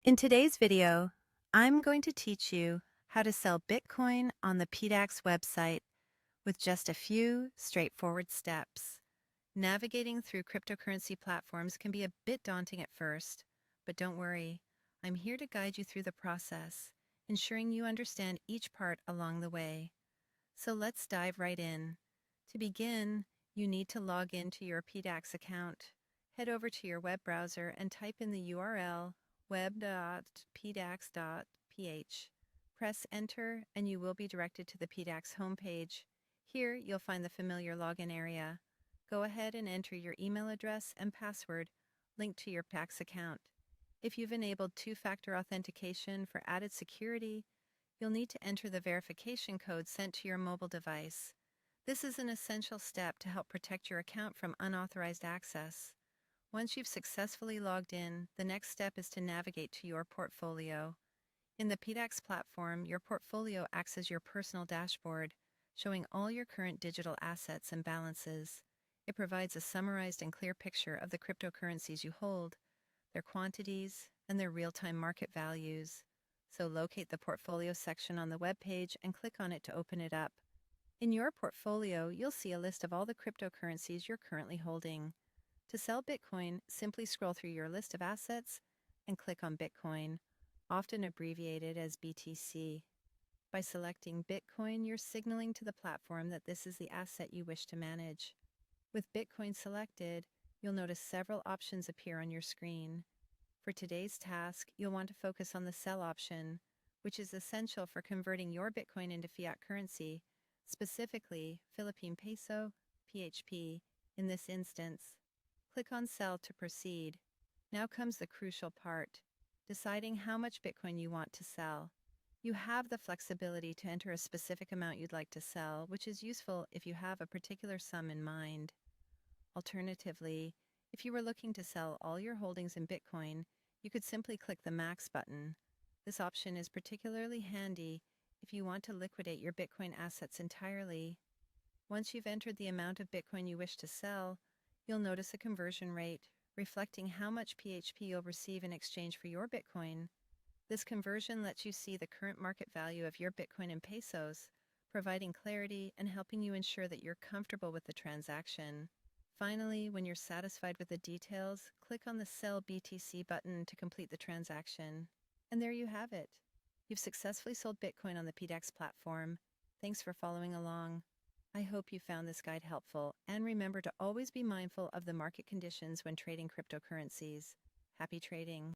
In today's video, I'm going to teach you how to sell Bitcoin on the PDAX website with just a few straightforward steps. Navigating through cryptocurrency platforms can be a bit daunting at first, but don't worry, I'm here to guide you through the process, ensuring you understand each part along the way. So let's dive right in. To begin, you need to log into your PDAX account. Head over to your web browser and type in the URL web.pdax.ph. Press enter and you will be directed to the PDAX homepage. Here you'll find the familiar login area. Go ahead and enter your email address and password linked to your PDAX account. If you've enabled two-factor authentication for added security, you'll need to enter the verification code sent to your mobile device. This is an essential step to help protect your account from unauthorized access. Once you've successfully logged in, the next step is to navigate to your portfolio. In the PDAX platform, your portfolio acts as your personal dashboard, showing all your current digital assets and balances. It provides a summarized and clear picture of the cryptocurrencies you hold, their quantities, and their real-time market values. So locate the portfolio section on the web page and click on it to open it up. In your portfolio, you'll see a list of all the cryptocurrencies you're currently holding. To sell Bitcoin, simply scroll through your list of assets and click on Bitcoin, often abbreviated as BTC. By selecting Bitcoin, you're signaling to the platform that this is the asset you wish to manage. With Bitcoin selected, you'll notice several options appear on your screen. For today's task, you'll want to focus on the sell option, which is essential for converting your Bitcoin into fiat currency, specifically Philippine peso, PHP, in this instance. Click on Sell to proceed. Now comes the crucial part, deciding how much Bitcoin you want to sell. You have the flexibility to enter a specific amount you'd like to sell, which is useful if you have a particular sum in mind. Alternatively, if you were looking to sell all your holdings in Bitcoin, you could simply click the Max button. This option is particularly handy if you want to liquidate your Bitcoin assets entirely. Once you've entered the amount of Bitcoin you wish to sell, you'll notice a conversion rate, reflecting how much PHP you'll receive in exchange for your Bitcoin. This conversion lets you see the current market value of your Bitcoin in pesos, providing clarity and helping you ensure that you're comfortable with the transaction. Finally, when you're satisfied with the details, click on the Sell BTC button to complete the transaction. And there you have it. You've successfully sold Bitcoin on the PDAX platform. Thanks for following along. I hope you found this guide helpful, and remember to always be mindful of the market conditions when trading cryptocurrencies. Happy trading!